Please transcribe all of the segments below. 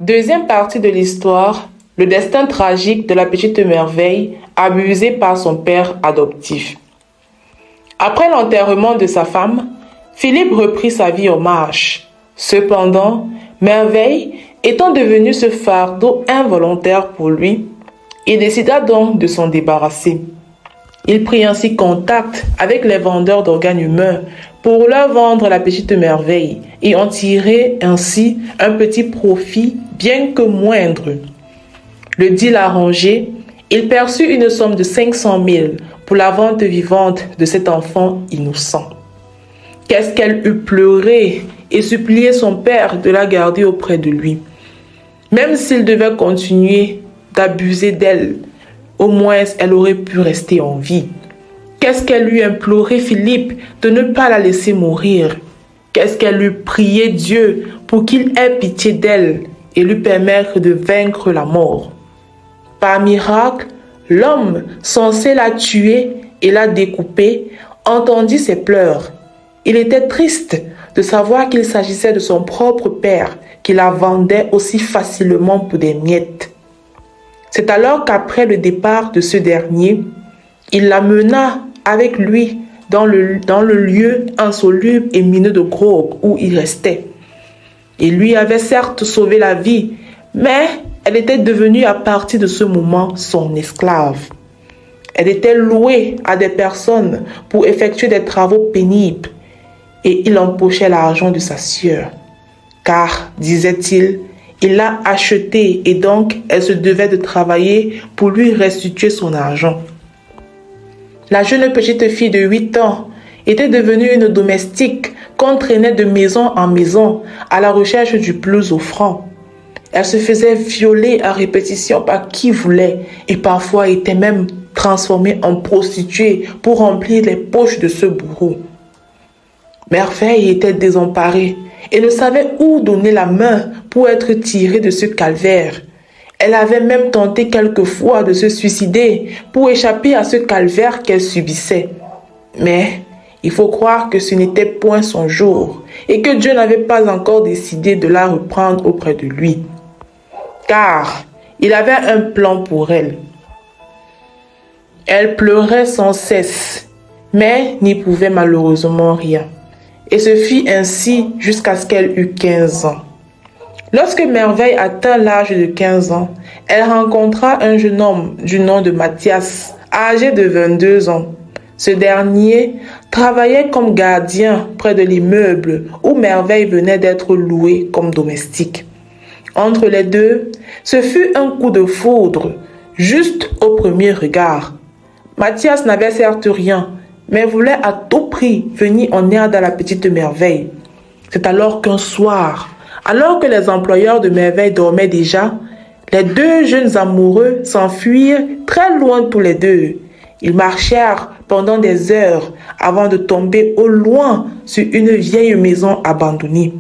Deuxième partie de l'histoire, le destin tragique de la petite merveille abusée par son père adoptif. Après l'enterrement de sa femme, Philippe reprit sa vie en marche. Cependant, Merveille, étant devenue ce fardeau involontaire pour lui, il décida donc de s'en débarrasser. Il prit ainsi contact avec les vendeurs d'organes humains pour leur vendre la petite merveille et en tirer ainsi un petit profit bien que moindre. Le deal arrangé, il perçut une somme de 500 000 pour la vente vivante de cet enfant innocent. Qu'est-ce qu'elle eût pleuré et supplié son père de la garder auprès de lui. Même s'il devait continuer d'abuser d'elle, au moins elle aurait pu rester en vie. Qu'est-ce qu'elle lui implorait Philippe de ne pas la laisser mourir? Qu'est-ce qu'elle lui priait Dieu pour qu'il ait pitié d'elle et lui permettre de vaincre la mort? Par miracle, l'homme censé la tuer et la découper entendit ses pleurs. Il était triste de savoir qu'il s'agissait de son propre père qui la vendait aussi facilement pour des miettes. C'est alors qu'après le départ de ce dernier, il la mena avec lui dans le lieu insoluble et mineux de Grobe où il restait. Il lui avait certes sauvé la vie, mais elle était devenue à partir de ce moment son esclave. Elle était louée à des personnes pour effectuer des travaux pénibles et il empochait l'argent de sa sœur. Car, disait-il, il l'a achetée et donc elle se devait de travailler pour lui restituer son argent. La jeune petite fille de 8 ans était devenue une domestique qu'on traînait de maison en maison à la recherche du plus offrant. Elle se faisait violer à répétition par qui voulait et parfois était même transformée en prostituée pour remplir les poches de ce bourreau. Merveille était désemparée et ne savait où donner la main pour être tirée de ce calvaire. Elle avait même tenté quelquefois de se suicider pour échapper à ce calvaire qu'elle subissait. Mais il faut croire que ce n'était point son jour et que Dieu n'avait pas encore décidé de la reprendre auprès de lui. Car il avait un plan pour elle. Elle pleurait sans cesse, mais n'y pouvait malheureusement rien. Et ce fit ainsi jusqu'à ce qu'elle eût 15 ans. Lorsque Merveille atteint l'âge de 15 ans, elle rencontra un jeune homme du nom de Mathias, âgé de 22 ans. Ce dernier travaillait comme gardien près de l'immeuble où Merveille venait d'être louée comme domestique. Entre les deux, ce fut un coup de foudre, juste au premier regard. Mathias n'avait certes rien, mais voulait à tout prix venir en aide à la petite Merveille. C'est alors qu'un soir, alors que les employeurs de Merveille dormaient déjà, les deux jeunes amoureux s'enfuirent très loin tous les deux. Ils marchèrent pendant des heures avant de tomber au loin sur une vieille maison abandonnée.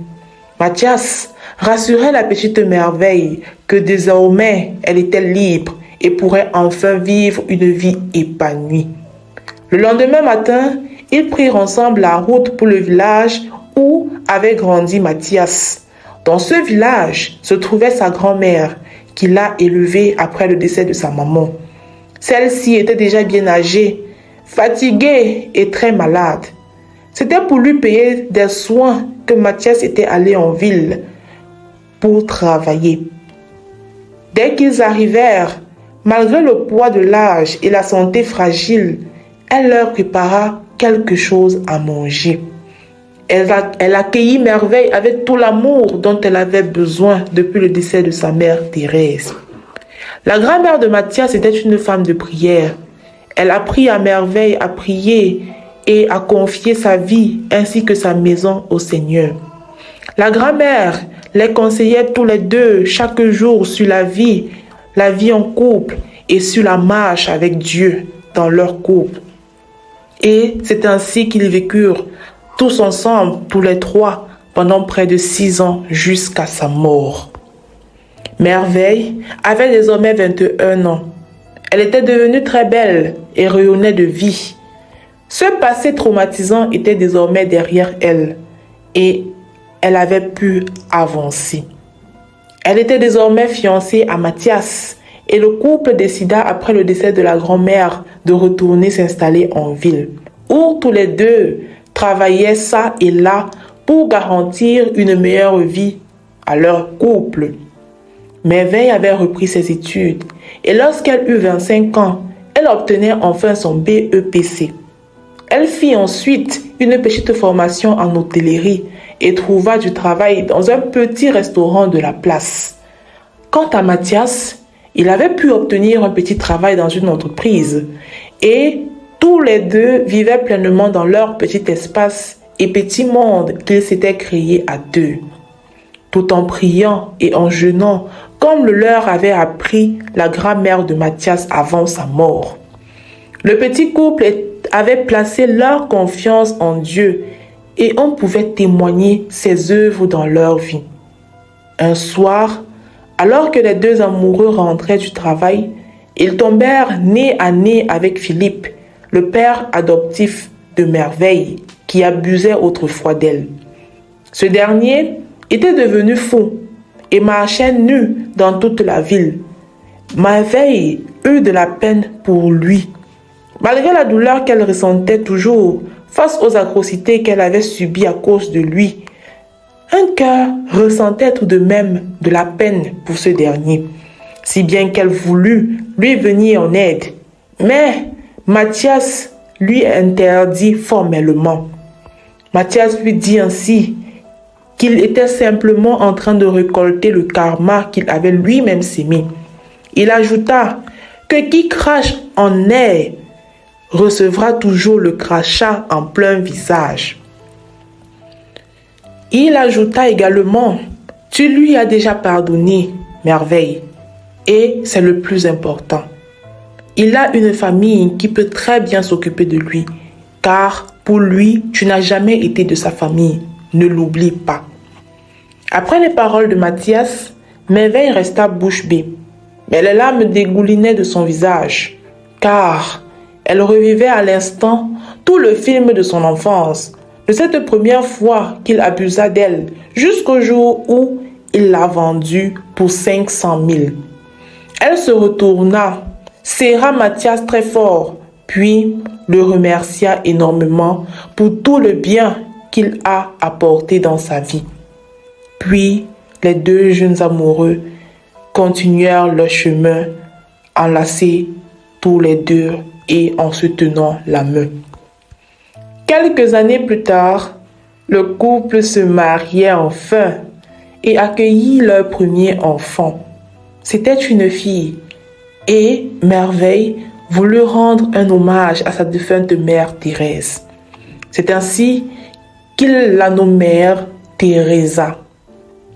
Mathias rassurait la petite Merveille que désormais elle était libre et pourrait enfin vivre une vie épanouie. Le lendemain matin, ils prirent ensemble la route pour le village où avait grandi Mathias. Dans ce village se trouvait sa grand-mère qui l'a élevé après le décès de sa maman. Celle-ci était déjà bien âgée, fatiguée et très malade. C'était pour lui payer des soins que Mathias était allé en ville pour travailler. Dès qu'ils arrivèrent, malgré le poids de l'âge et la santé fragile, elle leur prépara quelque chose à manger. Elle accueillit Merveille avec tout l'amour dont elle avait besoin depuis le décès de sa mère Thérèse. La grand-mère de Mathias était une femme de prière. Elle apprit à Merveille à prier et à confier sa vie ainsi que sa maison au Seigneur. La grand-mère les conseillait tous les deux chaque jour sur la vie en couple et sur la marche avec Dieu dans leur couple. Et c'est ainsi qu'ils vécurent tous ensemble, tous les trois, pendant près de 6 ans jusqu'à sa mort. Merveille avait désormais 21 ans. Elle était devenue très belle et rayonnait de vie. Ce passé traumatisant était désormais derrière elle et elle avait pu avancer. Elle était désormais fiancée à Mathias et le couple décida après le décès de la grand-mère de retourner s'installer en ville, où tous les deux travaillaient ça et là pour garantir une meilleure vie à leur couple. Merveille avait repris ses études et lorsqu'elle eut 25 ans, elle obtenait enfin son BEPC. Elle fit ensuite une petite formation en hôtellerie et trouva du travail dans un petit restaurant de la place. Quant à Mathias, il avait pu obtenir un petit travail dans une entreprise et tous les deux vivaient pleinement dans leur petit espace et petit monde qu'ils s'étaient créés à deux, tout en priant et en jeûnant comme le leur avait appris la grand-mère de Mathias avant sa mort. Le petit couple avait placé leur confiance en Dieu et on pouvait témoigner ses œuvres dans leur vie. Un soir, alors que les deux amoureux rentraient du travail, ils tombèrent nez à nez avec Philippe, le père adoptif de Merveille, qui abusait autrefois d'elle. Ce dernier était devenu fou et marchait nu dans toute la ville. Merveille eut de la peine pour lui. Malgré la douleur qu'elle ressentait toujours face aux atrocités qu'elle avait subies à cause de lui, un cœur ressentait tout de même de la peine pour ce dernier, si bien qu'elle voulut lui venir en aide. Mais Mathias lui interdit formellement. Mathias lui dit ainsi qu'il était simplement en train de récolter le karma qu'il avait lui-même sémé. Il ajouta que qui crache en air recevra toujours le crachat en plein visage. Il ajouta également, tu lui as déjà pardonné, Merveille, et c'est le plus important. Il a une famille qui peut très bien s'occuper de lui, car pour lui, tu n'as jamais été de sa famille. Ne l'oublie pas. Après les paroles de Mathias, Merveille resta bouche bée, mais les larmes dégoulinaient de son visage, car elle revivait à l'instant tout le film de son enfance, de cette première fois qu'il abusa d'elle, jusqu'au jour où il l'a vendue pour 500 000. Elle se retourna, serra Mathias très fort, puis le remercia énormément pour tout le bien qu'il a apporté dans sa vie. Puis, les deux jeunes amoureux continuèrent leur chemin, enlacés tous les deux et en se tenant la main. Quelques années plus tard, le couple se mariait enfin et accueillit leur premier enfant. C'était une fille et Merveille voulut rendre un hommage à sa défunte mère Thérèse. C'est ainsi qu'ils la nommèrent Teresa.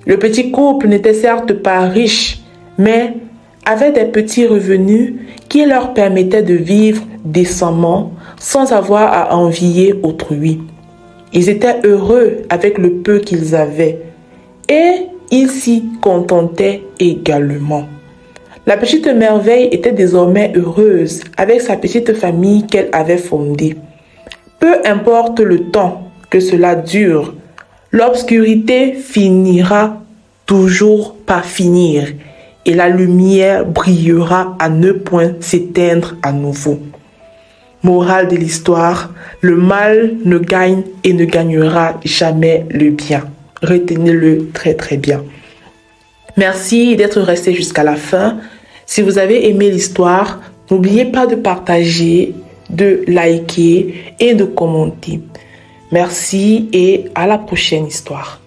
Le petit couple n'était certes pas riche, mais avait des petits revenus qui leur permettaient de vivre décemment sans avoir à envier autrui. Ils étaient heureux avec le peu qu'ils avaient et ils s'y contentaient également. La petite Merveille était désormais heureuse avec sa petite famille qu'elle avait fondée. Peu importe le temps que cela dure, l'obscurité finira toujours par finir et la lumière brillera à ne point s'éteindre à nouveau. Morale de l'histoire, le mal ne gagne et ne gagnera jamais le bien. Retenez-le très très bien. Merci d'être resté jusqu'à la fin. Si vous avez aimé l'histoire, n'oubliez pas de partager, de liker et de commenter. Merci et à la prochaine histoire.